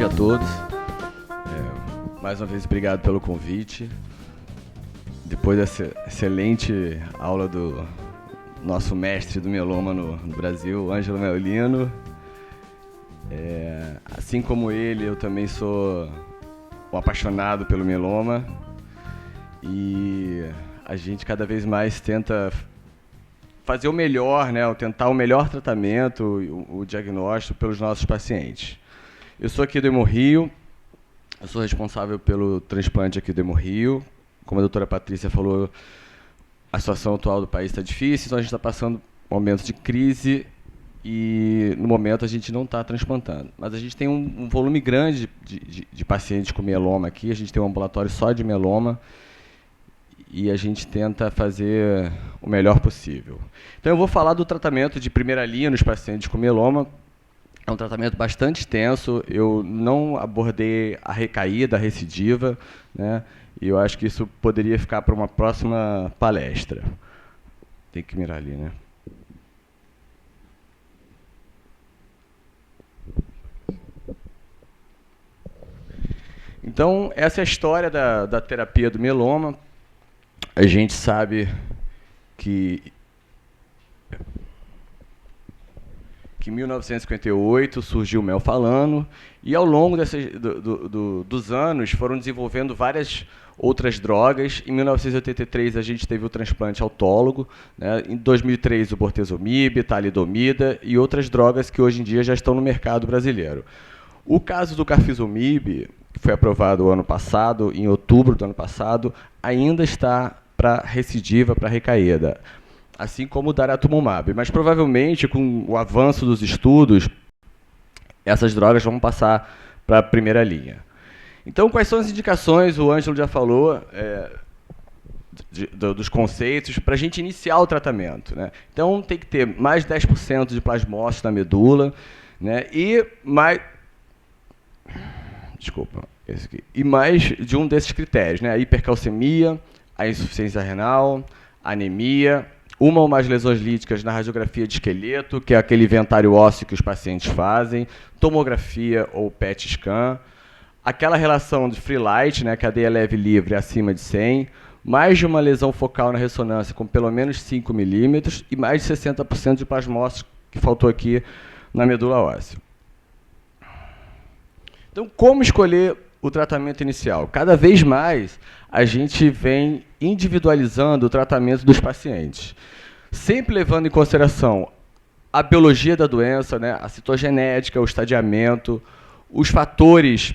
a todos. Mais uma vez, obrigado pelo convite. Depois dessa excelente aula do nosso mestre do mieloma no Brasil, Ângelo Meolino. Assim como ele, eu também sou um apaixonado pelo mieloma. E a gente cada vez mais tenta fazer o melhor, né, tentar o melhor tratamento, o diagnóstico pelos nossos pacientes. Eu sou aqui do Hemorrio, eu sou responsável pelo transplante aqui do Hemorrio. Como a doutora Patrícia falou, a situação atual do país está difícil, então a gente está passando momentos de crise e, no momento, a gente não está transplantando. Mas a gente tem um volume grande de pacientes com mieloma aqui, a gente tem um ambulatório só de mieloma e a gente tenta fazer o melhor possível. Então eu vou falar do tratamento de primeira linha nos pacientes com mieloma. É um tratamento bastante extenso, eu não abordei a recaída, a recidiva, né? E eu acho que isso poderia ficar para uma próxima palestra. Tem que mirar ali, né? Então, essa é a história da terapia do mieloma. A gente sabe que em 1958 surgiu o melfalano, e ao longo dos anos foram desenvolvendo várias outras drogas. Em 1983 a gente teve o transplante autólogo, né? Em 2003 o bortezomib, talidomida e outras drogas que hoje em dia já estão no mercado brasileiro. O caso do carfilzomib, que foi aprovado o ano passado, em outubro do ano passado, ainda está para recidiva, para recaída, assim como o daratumumab. Mas, provavelmente, com o avanço dos estudos, essas drogas vão passar para a primeira linha. Então, quais são as indicações? O Ângelo já falou dos conceitos para a gente iniciar o tratamento, né? Então, tem que ter mais de 10% de plasmócito na medula, né? E mais... Desculpa, esse aqui. E mais de um desses critérios, né? A hipercalcemia, a insuficiência renal, a anemia, uma ou mais lesões líticas na radiografia de esqueleto, que é aquele inventário ósseo que os pacientes fazem, tomografia ou PET scan, aquela relação de free light, né, cadeia leve livre acima de 100, mais de uma lesão focal na ressonância com pelo menos 5 milímetros e mais de 60% de plasmócito, que faltou aqui na medula óssea. Então, como escolher o tratamento inicial? Cada vez mais a gente vem individualizando o tratamento dos pacientes, sempre levando em consideração a biologia da doença, né, a citogenética, o estadiamento, os fatores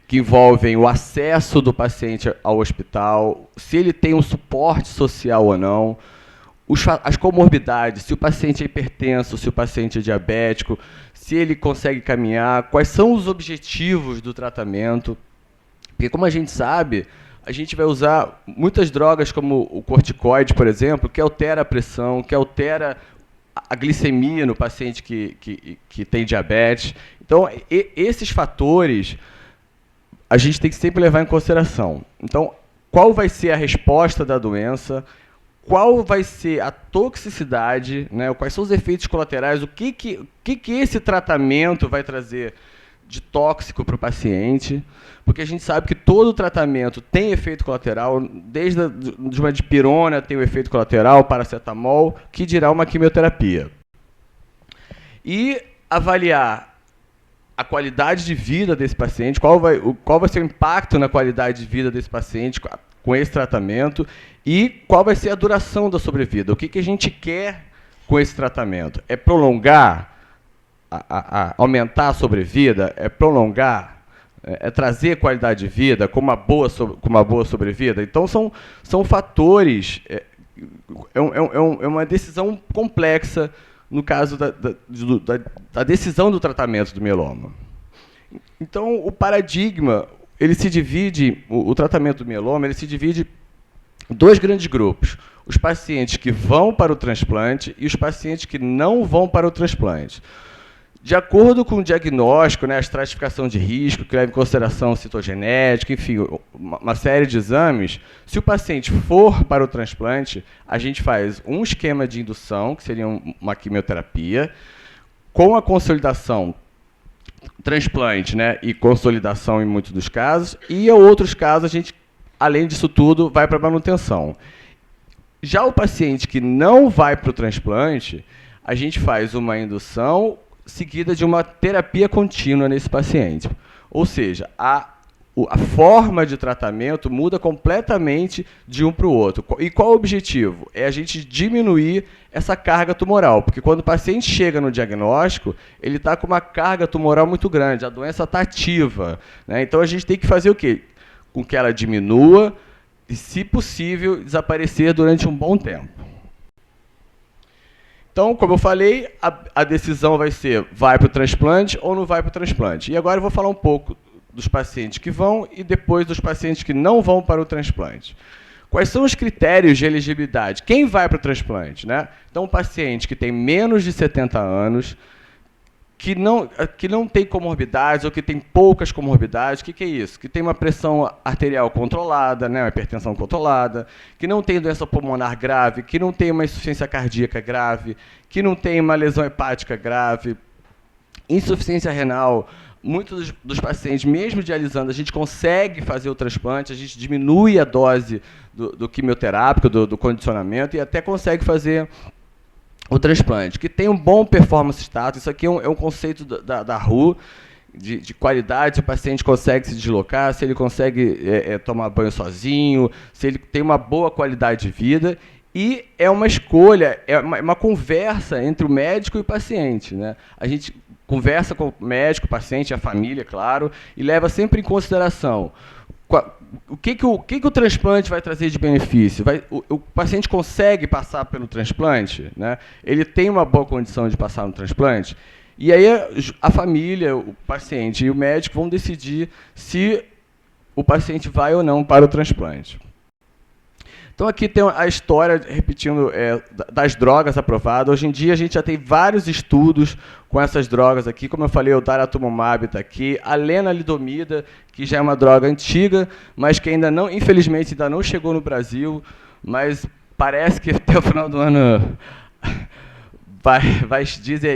que envolvem o acesso do paciente ao hospital, se ele tem um suporte social ou não, as comorbidades, se o paciente é hipertenso, se o paciente é diabético, se ele consegue caminhar, quais são os objetivos do tratamento. Porque, como a gente sabe, a gente vai usar muitas drogas, como o corticoide, por exemplo, que altera a pressão, que altera a glicemia no paciente que tem diabetes. Então, esses fatores a gente tem que sempre levar em consideração. Então, qual vai ser a resposta da doença? Qual vai ser a toxicidade, né? Quais são os efeitos colaterais, o que esse tratamento vai trazer de tóxico para o paciente, porque a gente sabe que todo tratamento tem efeito colateral, desde uma dipirona tem o efeito colateral, paracetamol, que dirá uma quimioterapia. E avaliar a qualidade de vida desse paciente, qual vai ser o impacto na qualidade de vida desse paciente com esse tratamento e qual vai ser a duração da sobrevida. O que a gente quer com esse tratamento? É prolongar, aumentar a sobrevida? É prolongar? É trazer qualidade de vida com uma boa sobrevida? Então, são fatores, é uma decisão complexa no caso da decisão do tratamento do mieloma. Então, o paradigma, ele se divide, o tratamento do mieloma, ele se divide em dois grandes grupos: os pacientes que vão para o transplante e os pacientes que não vão para o transplante. De acordo com o diagnóstico, né, a estratificação de risco, que leva em consideração citogenética, enfim, uma série de exames, se o paciente for para o transplante, a gente faz um esquema de indução, que seria uma quimioterapia, com a consolidação transplante, né, e consolidação em muitos dos casos, e em outros casos a gente, além disso tudo, vai para a manutenção. Já o paciente que não vai para o transplante, a gente faz uma indução seguida de uma terapia contínua nesse paciente. Ou seja, a forma de tratamento muda completamente de um para o outro. E qual o objetivo? É a gente diminuir essa carga tumoral, porque quando o paciente chega no diagnóstico, ele está com uma carga tumoral muito grande, a doença está ativa, né? Então a gente tem que fazer o quê? Com que ela diminua e, se possível, desaparecer durante um bom tempo. Então, como eu falei, a decisão vai ser vai para o transplante ou não vai para o transplante. E agora eu vou falar um pouco dos pacientes que vão e depois dos pacientes que não vão para o transplante. Quais são os critérios de elegibilidade? Quem vai para o transplante, né? Então, um paciente que tem menos de 70 anos, que não tem comorbidades ou que tem poucas comorbidades. O que é isso? Que tem uma pressão arterial controlada, né, uma hipertensão controlada, que não tem doença pulmonar grave, que não tem uma insuficiência cardíaca grave, que não tem uma lesão hepática grave, insuficiência renal. Muitos dos pacientes, mesmo dialisando, a gente consegue fazer o transplante, a gente diminui a dose do quimioterápico, do condicionamento, e até consegue fazer o transplante, que tem um bom performance status. Isso aqui é um conceito da RU, de qualidade, se o paciente consegue se deslocar, se ele consegue tomar banho sozinho, se ele tem uma boa qualidade de vida. E é uma escolha, é uma conversa entre o médico e o paciente, né? A gente conversa com o médico, o paciente, a família, claro, e leva sempre em consideração o que o transplante vai trazer de benefício. O paciente consegue passar pelo transplante, né? Ele tem uma boa condição de passar no transplante, e aí a família, o paciente e o médico vão decidir se o paciente vai ou não para o transplante. Então, aqui tem a história, repetindo, das drogas aprovadas. Hoje em dia, a gente já tem vários estudos com essas drogas aqui. Como eu falei, o daratumumab está aqui. A lenalidomida, que já é uma droga antiga, mas que ainda não, infelizmente, ainda não chegou no Brasil. Mas parece que até o final do ano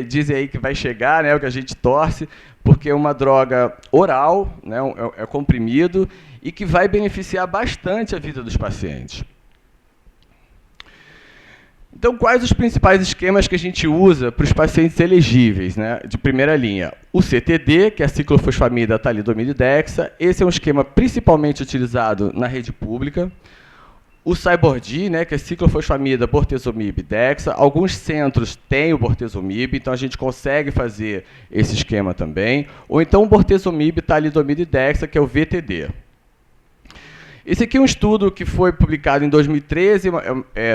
dizem aí que vai chegar, né, o que a gente torce, porque é uma droga oral, né, é comprimido, e que vai beneficiar bastante a vida dos pacientes. Então, quais os principais esquemas que a gente usa para os pacientes elegíveis, né, de primeira linha? O CTD, que é a ciclofosfamida talidomide-dexa, esse é um esquema principalmente utilizado na rede pública. O Cyborg, né, que é ciclofosfamida, bortezomib, dexa. Alguns centros têm o bortezomib, então a gente consegue fazer esse esquema também. Ou então o bortezomib, talidomide, dexa, que é o VTD. Esse aqui é um estudo que foi publicado em 2013,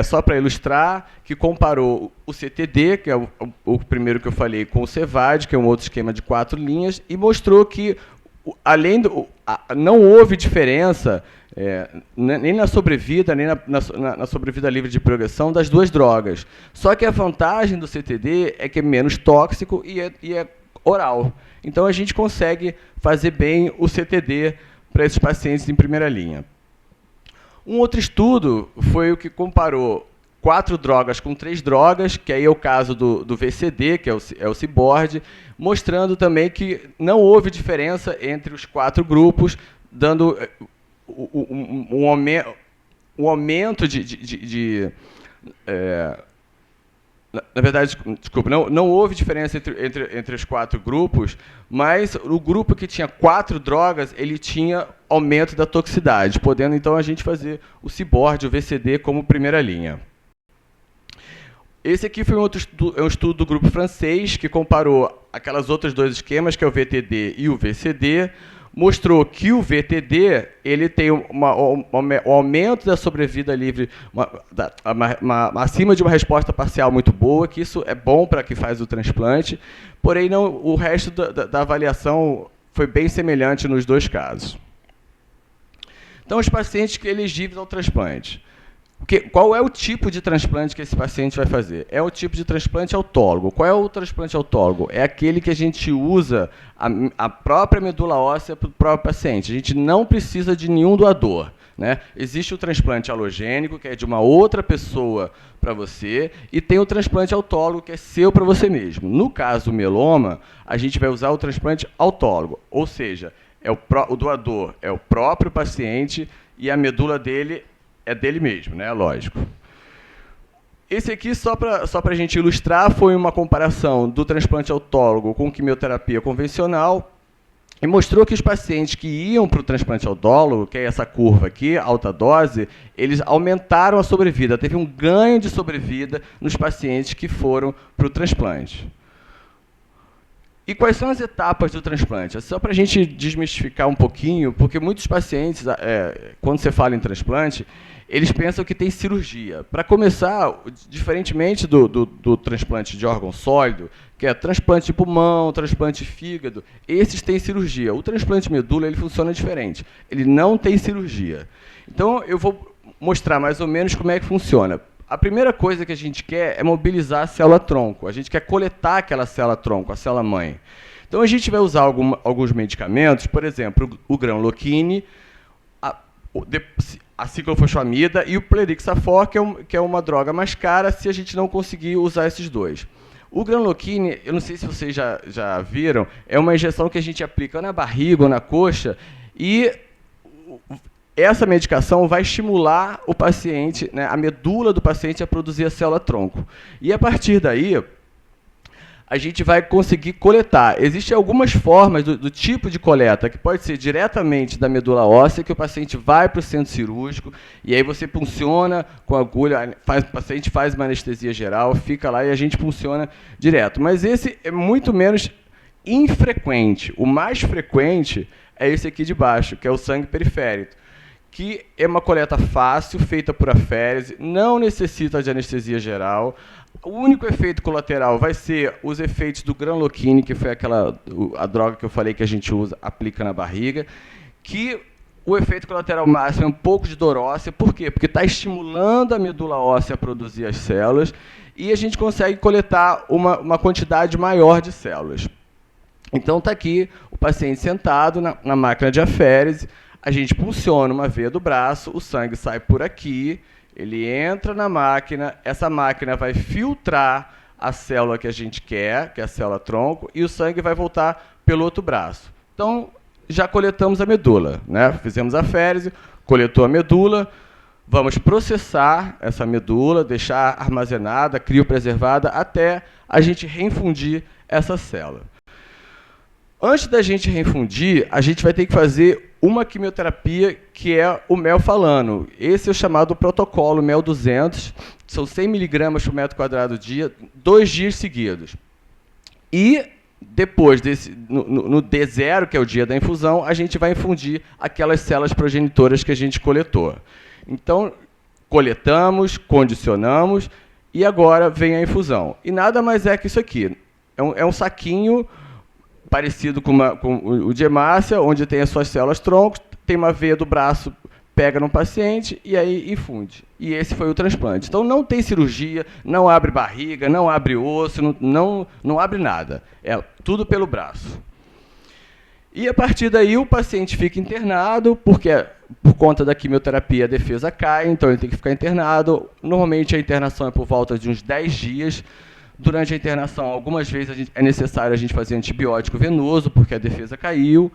só para ilustrar, que comparou o CTD, que é o primeiro que eu falei, com o CVAD, que é um outro esquema de 4 linhas, e mostrou que, não houve diferença nem na sobrevida, nem na sobrevida livre de progressão das duas drogas. Só que a vantagem do CTD é que é menos tóxico e é oral. Então, a gente consegue fazer bem o CTD para esses pacientes em primeira linha. Um outro estudo foi o que comparou 4 drogas com 3 drogas, que aí é o caso do VCD, que é o Cyborg, mostrando também que não houve diferença entre os 4 grupos, dando um aumento na verdade, desculpa, não houve diferença entre os 4 grupos, mas o grupo que tinha 4 drogas, ele tinha aumento da toxicidade, podendo então a gente fazer o Cyborg, o VCD, como primeira linha. Esse aqui foi um estudo do grupo francês, que comparou aquelas outras 2 esquemas, que é o VTD e o VCD, mostrou que o VTD ele tem um aumento da sobrevida livre acima de uma resposta parcial muito boa, que isso é bom para quem faz o transplante, porém o resto da avaliação foi bem semelhante nos 2 casos. Então, os pacientes que elegíveis ao transplante. Qual é o tipo de transplante que esse paciente vai fazer? É o tipo de transplante autólogo. Qual é o transplante autólogo? É aquele que a gente usa a própria medula óssea para o próprio paciente. A gente não precisa de nenhum doador. né? Existe o transplante alogênico, que é de uma outra pessoa para você, e tem o transplante autólogo, que é seu para você mesmo. No caso do mieloma, a gente vai usar o transplante autólogo, ou seja, o doador é o próprio paciente e a medula dele é dele mesmo, né? Lógico. Esse aqui, só para a gente ilustrar, foi uma comparação do transplante autólogo com quimioterapia convencional, e mostrou que os pacientes que iam para o transplante autólogo, que é essa curva aqui, alta dose, eles aumentaram a sobrevida. Teve um ganho de sobrevida nos pacientes que foram para o transplante. E quais são as etapas do transplante? É só para a gente desmistificar um pouquinho, porque muitos pacientes, quando você fala em transplante, eles pensam que tem cirurgia. Para começar, diferentemente do transplante de órgão sólido, que é transplante de pulmão, transplante de fígado, esses têm cirurgia. O transplante de medula ele funciona diferente. Ele não tem cirurgia. Então, eu vou mostrar mais ou menos como é que funciona. A primeira coisa que a gente quer é mobilizar a célula-tronco. A gente quer coletar aquela célula-tronco, a célula-mãe. Então, a gente vai usar alguns medicamentos, por exemplo, o granloquine, a ciclofosfamida e o plerixafor, que é uma droga mais cara, se a gente não conseguir usar esses dois. O granloquine, eu não sei se vocês já viram, é uma injeção que a gente aplica na barriga ou na coxa, e essa medicação vai estimular o paciente, né, a medula do paciente a produzir a célula-tronco. E, a partir daí, a gente vai conseguir coletar. Existem algumas formas do tipo de coleta, que pode ser diretamente da medula óssea, que o paciente vai para o centro cirúrgico, e aí você punciona com a agulha, o paciente faz uma anestesia geral, fica lá e a gente punciona direto. Mas esse é muito menos infrequente. O mais frequente é esse aqui de baixo, que é o sangue periférico, que é uma coleta fácil, feita por aférese, não necessita de anestesia geral. O único efeito colateral vai ser os efeitos do granloquine, que foi a droga que eu falei que a gente usa, aplica na barriga, que o efeito colateral máximo é um pouco de dor óssea. Por quê? Porque está estimulando a medula óssea a produzir as células e a gente consegue coletar uma quantidade maior de células. Então, está aqui o paciente sentado na máquina de aférese, a gente pulsiona uma veia do braço, o sangue sai por aqui, ele entra na máquina, essa máquina vai filtrar a célula que a gente quer, que é a célula-tronco, e o sangue vai voltar pelo outro braço. Então, já coletamos a medula, né? Fizemos a aférese, coletou a medula, vamos processar essa medula, deixar armazenada, criopreservada, até a gente reinfundir essa célula. Antes da gente reinfundir, a gente vai ter que fazer uma quimioterapia, que é o melfalano. Esse é o chamado protocolo MEL 200, são 100 mg por metro quadrado dia, 2 dias seguidos. E depois, no D0, que é o dia da infusão, a gente vai infundir aquelas células progenitoras que a gente coletou. Então, coletamos, condicionamos, e agora vem a infusão. E nada mais é que isso aqui. É um saquinho parecido com o de hemácia, onde tem as suas células-troncos, tem uma veia do braço, pega no paciente e aí infunde. E esse foi o transplante. Então, não tem cirurgia, não abre barriga, não abre osso, não abre nada. É tudo pelo braço. E, a partir daí, o paciente fica internado, porque, por conta da quimioterapia, a defesa cai, então ele tem que ficar internado. Normalmente, a internação é por volta de uns 10 dias. Durante a internação, algumas vezes é necessário a gente fazer antibiótico venoso, porque a defesa caiu.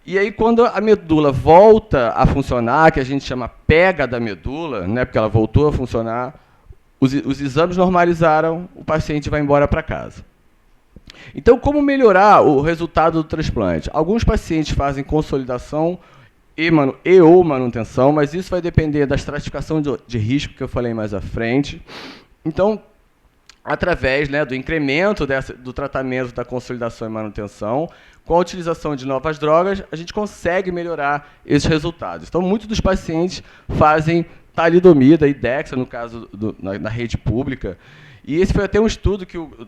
E aí, quando a medula volta a funcionar, que a gente chama pega da medula, né, porque ela voltou a funcionar, os exames normalizaram, o paciente vai embora para casa. Então, como melhorar o resultado do transplante? Alguns pacientes fazem consolidação ou manutenção, mas isso vai depender da estratificação de risco, que eu falei mais à frente. Então, através, né, do incremento do tratamento da consolidação e manutenção, com a utilização de novas drogas, a gente consegue melhorar esses resultados. Então, muitos dos pacientes fazem talidomida e dexa, no caso na rede pública. E esse foi até um estudo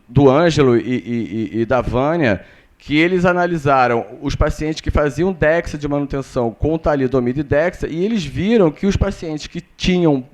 do Ângelo e da Vânia, que eles analisaram os pacientes que faziam Dexa de manutenção com talidomida e Dexa, e eles viram que os pacientes que tinham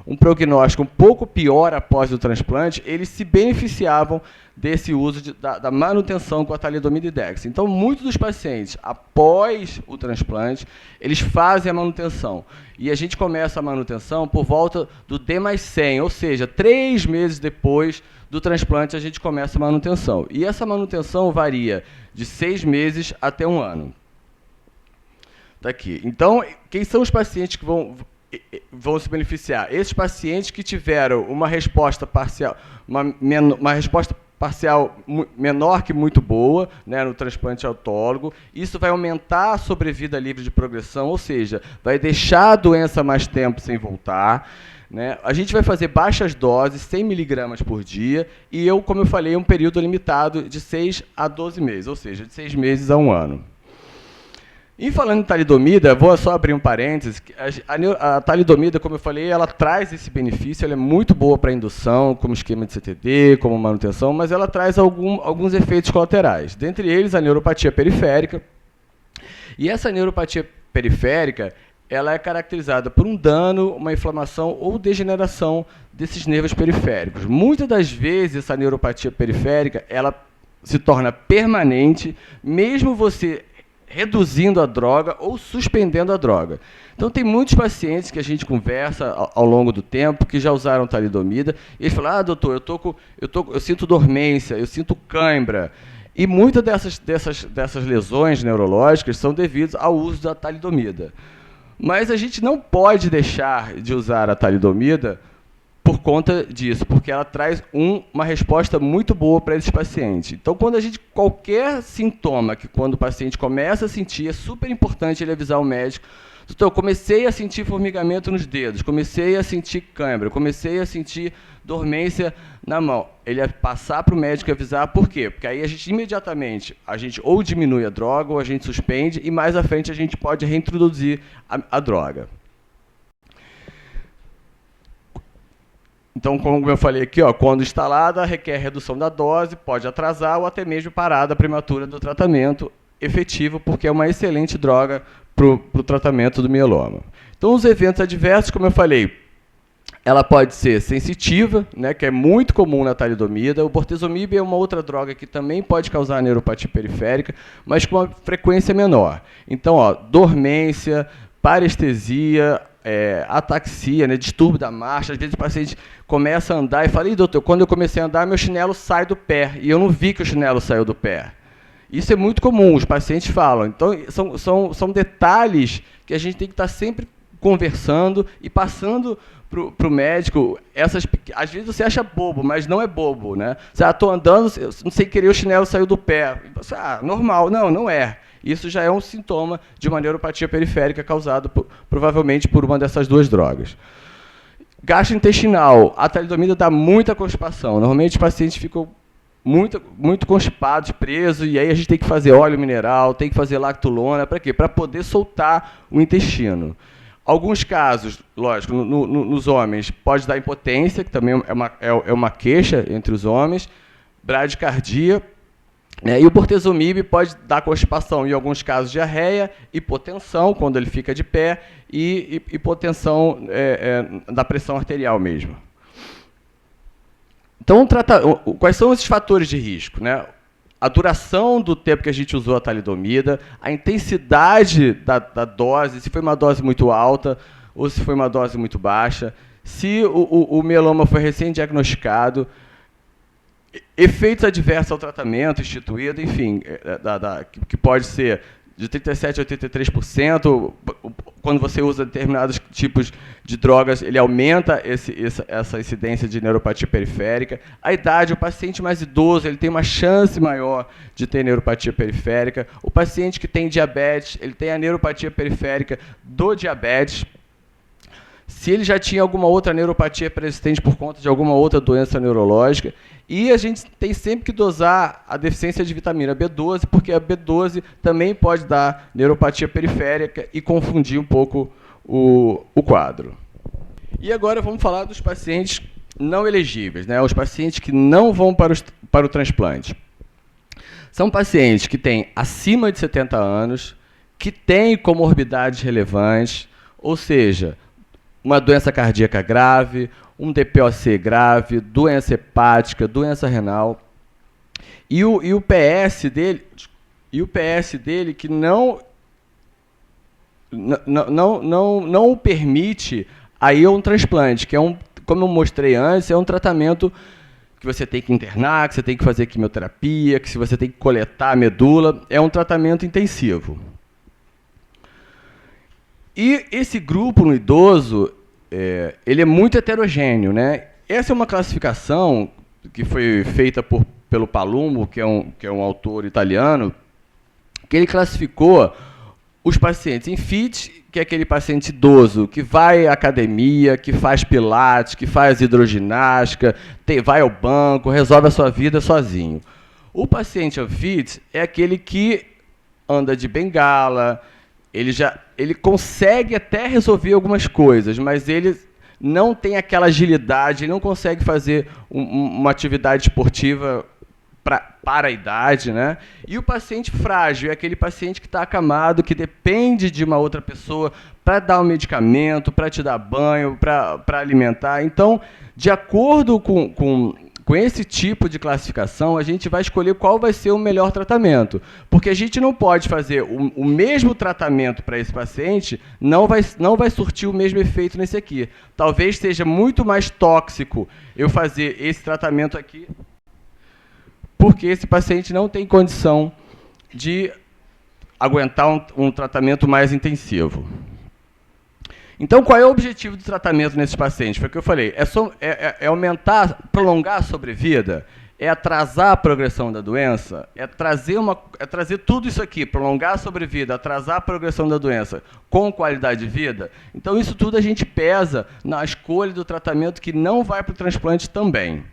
um prognóstico um pouco pior após o transplante, eles se beneficiavam desse uso da manutenção com a talidomida e Dexa. Então, muitos dos pacientes, após o transplante, eles fazem a manutenção. E a gente começa a manutenção por volta do D+100, ou seja, 3 meses depois do transplante a gente começa a manutenção. E essa manutenção varia de 6 meses até 1 ano. Tá aqui. Então, quem são os pacientes que vão se beneficiar? Esses pacientes que tiveram uma resposta parcial, uma resposta parcial menor que muito boa, né, no transplante autólogo. Isso vai aumentar a sobrevida livre de progressão, ou seja, vai deixar a doença mais tempo sem voltar. Né? A gente vai fazer baixas doses, 100 mg por dia, e como eu falei, um período limitado de 6 a 12 meses, ou seja, de 6 meses a 1 ano. E falando em talidomida, vou só abrir um parênteses. A talidomida, como eu falei, ela traz esse benefício, ela é muito boa para indução, como esquema de CTD, como manutenção, mas ela traz alguns efeitos colaterais. Dentre eles, a neuropatia periférica. E essa neuropatia periférica, ela é caracterizada por um dano, uma inflamação ou degeneração desses nervos periféricos. Muitas das vezes, essa neuropatia periférica, ela se torna permanente, mesmo você reduzindo a droga ou suspendendo a droga. Então, tem muitos pacientes que a gente conversa ao longo do tempo que já usaram talidomida, e eles falam, doutor, eu sinto dormência, eu sinto cãibra. E muitas dessas lesões neurológicas são devidas ao uso da talidomida. Mas a gente não pode deixar de usar a talidomida por conta disso, porque ela traz uma resposta muito boa para esses pacientes. Então, qualquer sintoma que quando o paciente começa a sentir, é super importante ele avisar o médico. Doutor, eu comecei a sentir formigamento nos dedos, comecei a sentir cãibra, comecei a sentir dormência na mão. Ele vai passar para o médico e avisar. Por quê? Porque aí imediatamente a gente ou diminui a droga ou a gente suspende, e mais à frente a gente pode reintroduzir a droga. Então, como eu falei aqui, quando instalada, requer redução da dose, pode atrasar ou até mesmo parada prematura do tratamento efetivo, porque é uma excelente droga para o tratamento do mieloma. Então, os eventos adversos, como eu falei, ela pode ser sensitiva, né, que é muito comum na talidomida. O bortezomib é uma outra droga que também pode causar neuropatia periférica, mas com uma frequência menor. Então, dormência, parestesia, ataxia, né, distúrbio da marcha. Às vezes o paciente começa a andar e fala, doutor, quando eu comecei a andar, meu chinelo sai do pé, e eu não vi que o chinelo saiu do pé. Isso é muito comum, os pacientes falam. Então, são detalhes que a gente tem que estar sempre conversando e passando para o médico. Às vezes você acha bobo, mas não é bobo. Né? Você estou andando, não sei querer, o chinelo saiu do pé. Você, normal. Não é. Isso já é um sintoma de uma neuropatia periférica causado provavelmente por uma dessas duas drogas. Gastrointestinal. A talidomida dá muita constipação. Normalmente os pacientes ficam muito constipados, presos, e aí a gente tem que fazer óleo mineral, tem que fazer lactulona. Para quê? Para poder soltar o intestino. Alguns casos, lógico, nos homens, pode dar impotência, que também é uma queixa entre os homens, bradicardia. E o bortezomib pode dar constipação, em alguns casos diarreia, hipotensão, quando ele fica de pé, e hipotensão da pressão arterial mesmo. Então, quais são esses fatores de risco? Né? A duração do tempo que a gente usou a talidomida, a intensidade da dose, se foi uma dose muito alta ou se foi uma dose muito baixa, se o mieloma foi recém-diagnosticado, efeitos adversos ao tratamento instituído, enfim, que pode ser de 37% a 83%. Quando você usa determinados tipos de drogas, ele aumenta essa incidência de neuropatia periférica. A idade, o paciente mais idoso, ele tem uma chance maior de ter neuropatia periférica. O paciente que tem diabetes, ele tem a neuropatia periférica do diabetes. Se ele já tinha alguma outra neuropatia persistente por conta de alguma outra doença neurológica. E a gente tem sempre que dosar a deficiência de vitamina B12, porque a B12 também pode dar neuropatia periférica e confundir um pouco o quadro. E agora vamos falar dos pacientes não elegíveis, né? Os pacientes que não vão para o transplante. São pacientes que têm acima de 70 anos, que têm comorbidades relevantes, ou seja, uma doença cardíaca grave, um DPOC grave, doença hepática, doença renal. E o PS dele que não o permite aí um transplante, que é como eu mostrei antes, é um tratamento que você tem que internar, que você tem que fazer quimioterapia, que se você tem que coletar a medula, é um tratamento intensivo. E esse grupo no idoso, ele é muito heterogêneo, né? Essa é uma classificação que foi feita pelo Palumbo, que é um autor italiano, que ele classificou os pacientes em FIT, que é aquele paciente idoso que vai à academia, que faz pilates, que faz hidroginástica, vai ao banco, resolve a sua vida sozinho. O paciente unfit é aquele que anda de bengala, ele consegue até resolver algumas coisas, mas ele não tem aquela agilidade, ele não consegue fazer uma atividade esportiva para a idade, né? E o paciente frágil é aquele paciente que está acamado, que depende de uma outra pessoa para dar um medicamento, para te dar banho, para alimentar. Então, de acordo com esse tipo de classificação, a gente vai escolher qual vai ser o melhor tratamento. Porque a gente não pode fazer o mesmo tratamento para esse paciente, não vai surtir o mesmo efeito nesse aqui. Talvez seja muito mais tóxico eu fazer esse tratamento aqui, porque esse paciente não tem condição de aguentar um tratamento mais intensivo. Então, qual é o objetivo do tratamento nesses pacientes? Foi o que eu falei, é aumentar, prolongar a sobrevida, é atrasar a progressão da doença, é trazer tudo isso aqui, prolongar a sobrevida, atrasar a progressão da doença com qualidade de vida. Então, isso tudo a gente pesa na escolha do tratamento que não vai para o transplante também.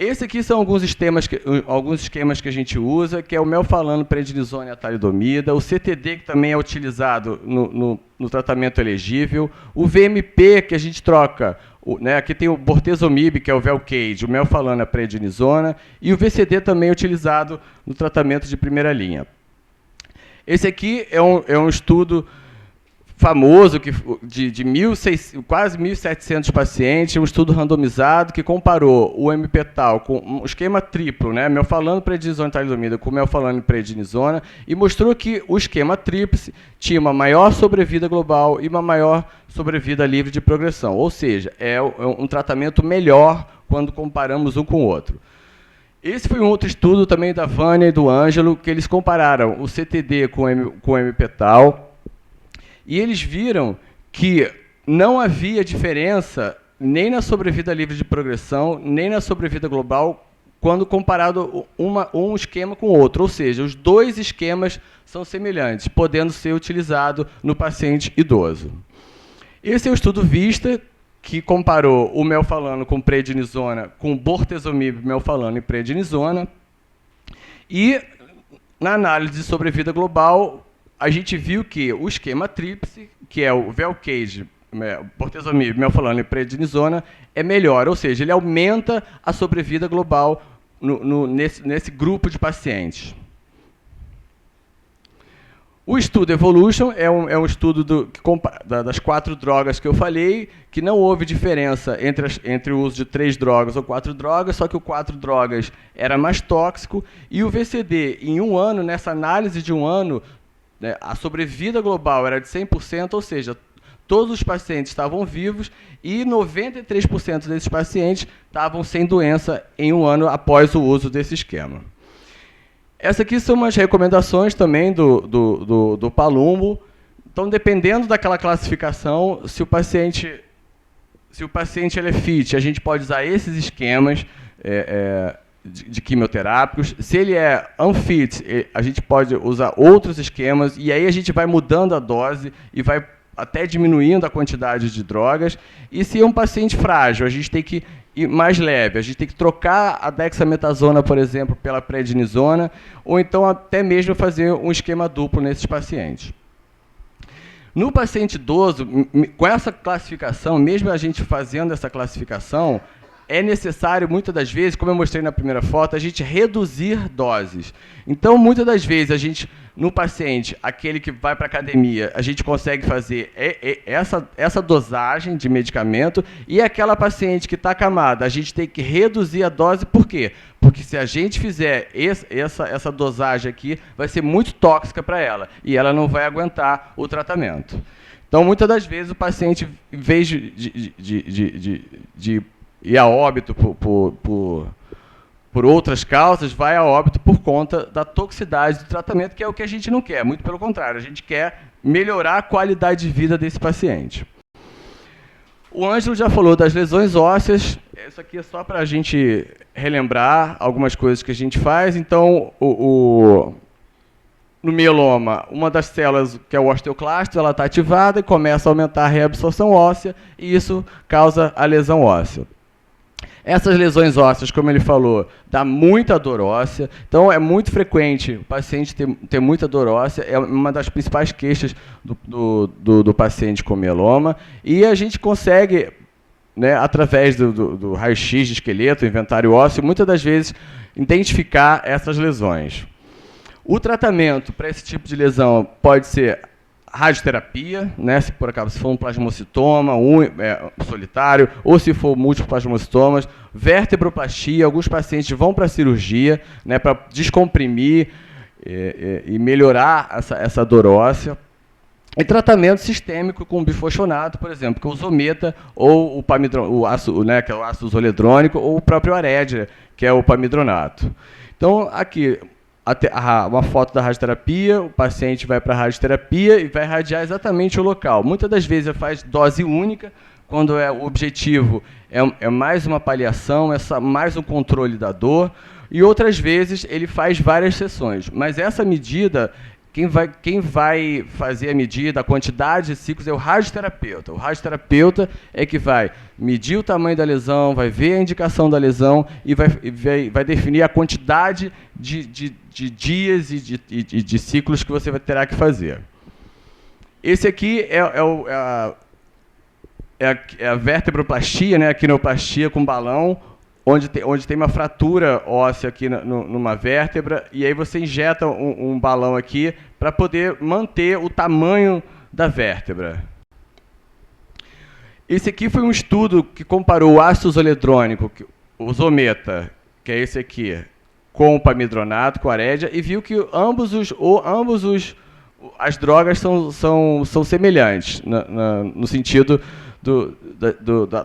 Esse aqui são alguns esquemas que a gente usa, que é o melfalano, prednisona e a talidomida, o CTD, que também é utilizado no tratamento elegível, o VMP, que a gente troca, né, aqui tem o bortezomib, que é o Velcade, o melfalano, a prednisona, e o VCD também é utilizado no tratamento de primeira linha. Esse aqui é um estudo famoso de quase 1.700 pacientes, um estudo randomizado que comparou o Mpetal com um esquema triplo, né, melfalano, prednisona e talidomida, com melfalano e prednisona, e mostrou que o esquema tríplice tinha uma maior sobrevida global e uma maior sobrevida livre de progressão, ou seja, é um tratamento melhor quando comparamos um com o outro. Esse foi um outro estudo também da Vânia e do Ângelo, que eles compararam o CTD com o Mpetal, e eles viram que não havia diferença nem na sobrevida livre de progressão, nem na sobrevida global, quando comparado um esquema com o outro. Ou seja, os dois esquemas são semelhantes, podendo ser utilizado no paciente idoso. Esse é o estudo VISTA, que comparou o melfalano com prednisona com bortezomib, melfalano e prednisona. E, na análise de sobrevida global, a gente viu que o esquema tríplice, que é o Velcade, bortezomib, melfalano e prednisona, é melhor, ou seja, ele aumenta a sobrevida global nesse grupo de pacientes. O estudo Evolution é um estudo das 4 drogas que eu falei, que não houve diferença entre o uso de 3 drogas ou 4 drogas, só que o 4 drogas era mais tóxico, e o VCD, em um ano, nessa análise de um ano, né, a sobrevida global era de 100%, ou seja, todos os pacientes estavam vivos e 93% desses pacientes estavam sem doença em um ano após o uso desse esquema. Essas aqui são umas recomendações também do Palumbo. Então, dependendo daquela classificação, se o paciente ele é fit, a gente pode usar esses esquemas de quimioterápicos. Se ele é unfit, a gente pode usar outros esquemas, e aí a gente vai mudando a dose e vai até diminuindo a quantidade de drogas. E se é um paciente frágil, a gente tem que ir mais leve, a gente tem que trocar a dexametasona, por exemplo, pela prednisona, ou então até mesmo fazer um esquema duplo nesses pacientes. No paciente idoso, com essa classificação, mesmo a gente fazendo essa classificação, é necessário, muitas das vezes, como eu mostrei na primeira foto, a gente reduzir doses. Então, muitas das vezes, a gente, no paciente, aquele que vai para a academia, a gente consegue fazer essa dosagem de medicamento, e aquela paciente que está acamada, a gente tem que reduzir a dose. Por quê? Porque se a gente fizer essa dosagem aqui, vai ser muito tóxica para ela, e ela não vai aguentar o tratamento. Então, muitas das vezes, o paciente, em vez de ir a óbito por outras causas, vai a óbito por conta da toxicidade do tratamento, que é o que a gente não quer. Muito pelo contrário, a gente quer melhorar a qualidade de vida desse paciente. O Ângelo já falou das lesões ósseas. Isso aqui é só para a gente relembrar algumas coisas que a gente faz. Então, no mieloma, uma das células, que é o osteoclasto, ela está ativada e começa a aumentar a reabsorção óssea, e isso causa a lesão óssea. Essas lesões ósseas, como ele falou, dá muita dor óssea. Então, é muito frequente o paciente ter muita dor óssea. É uma das principais queixas do paciente com mieloma. E a gente consegue, né, através do raio-x de esqueleto, inventário ósseo, muitas das vezes, identificar essas lesões. O tratamento para esse tipo de lesão pode ser radioterapia, né, se por acaso for um plasmocitoma solitário, ou se for múltiplos plasmocitomas, vertebroplastia. Alguns pacientes vão para a cirurgia, né, para descomprimir e melhorar essa dor óssea. E tratamento sistêmico com bifosfonato, por exemplo, que é o Zometa, ou o ácido, né, que é o ácido zoledrônico, ou o próprio Arédia, que é o pamidronato. Então, aqui, uma foto da radioterapia, o paciente vai para a radioterapia e vai irradiar exatamente o local. Muitas das vezes faz dose única, quando o objetivo é mais uma paliação, mais um controle da dor, e outras vezes ele faz várias sessões. Mas essa medida, quem vai fazer a medida, a quantidade de ciclos, é o radioterapeuta. O radioterapeuta é que vai medir o tamanho da lesão, vai ver a indicação da lesão e vai definir a quantidade de dias e de ciclos que você terá que fazer. Esse aqui é a vertebroplastia, né, a quinoplastia com balão, onde tem uma fratura óssea aqui numa vértebra, e aí você injeta um balão aqui para poder manter o tamanho da vértebra. Esse aqui foi um estudo que comparou o ácido zoledrônico, o Zometa, que é esse aqui, com o pamidronato, com a Arédia, e viu que as drogas são semelhantes no sentido do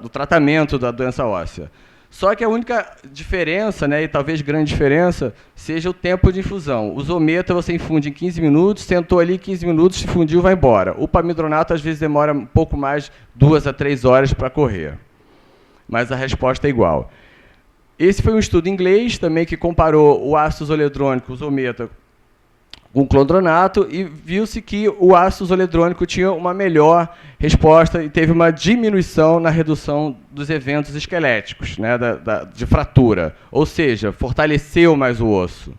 tratamento da doença óssea. Só que a única diferença, né, e talvez grande diferença, seja o tempo de infusão. O Zometa você infunde em 15 minutos, sentou ali 15 minutos, se fundiu, vai embora. O pamidronato às vezes demora um pouco mais, 2 a 3 horas para correr. Mas a resposta é igual. Esse foi um estudo inglês também que comparou o ácido zoledrônico, o Zometa, com o clondronato, e viu-se que o ácido zoledrônico tinha uma melhor resposta e teve uma diminuição na redução dos eventos esqueléticos, né, de fratura, ou seja, fortaleceu mais o osso.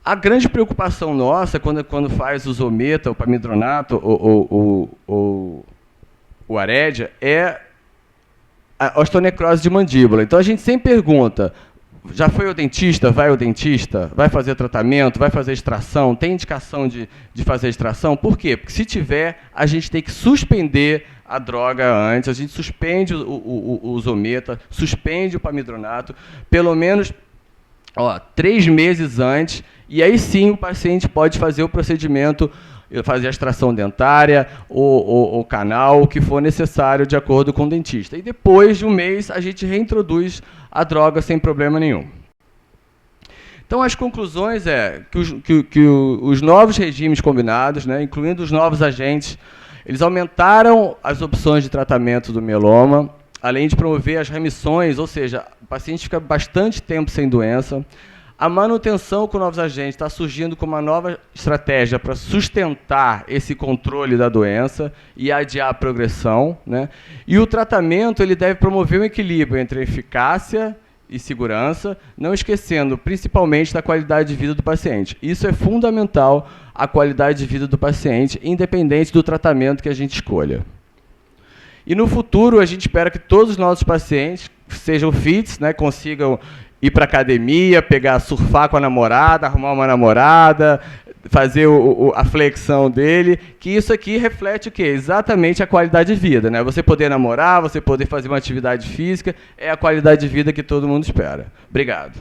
A grande preocupação nossa, quando faz o Zometa, o pamidronato ou o Arédia, é a osteonecrose de mandíbula. Então, a gente sempre pergunta: já foi ao dentista? Vai ao dentista? Vai fazer tratamento? Vai fazer extração? Tem indicação de fazer extração? Por quê? Porque se tiver, a gente tem que suspender a droga antes, a gente suspende o Zometa, suspende o pamidronato, pelo menos 3 meses antes, e aí sim o paciente pode fazer o procedimento, fazer a extração dentária, o canal, o que for necessário de acordo com o dentista. E depois de um mês, a gente reintroduz a droga sem problema nenhum. Então, as conclusões é que os novos regimes combinados, né, incluindo os novos agentes, eles aumentaram as opções de tratamento do mieloma, além de promover as remissões, ou seja, o paciente fica bastante tempo sem doença. A manutenção com novos agentes está surgindo como uma nova estratégia para sustentar esse controle da doença e adiar a progressão, né? E o tratamento ele deve promover um equilíbrio entre eficácia e segurança, não esquecendo principalmente da qualidade de vida do paciente. Isso é fundamental, a qualidade de vida do paciente, independente do tratamento que a gente escolha. E no futuro, a gente espera que todos os nossos pacientes sejam fits, né, consigam ir para academia, pegar, surfar com a namorada, arrumar uma namorada, fazer a flexão dele, que isso aqui reflete o quê? Exatamente a qualidade de vida, né? Você poder namorar, você poder fazer uma atividade física, é a qualidade de vida que todo mundo espera. Obrigado.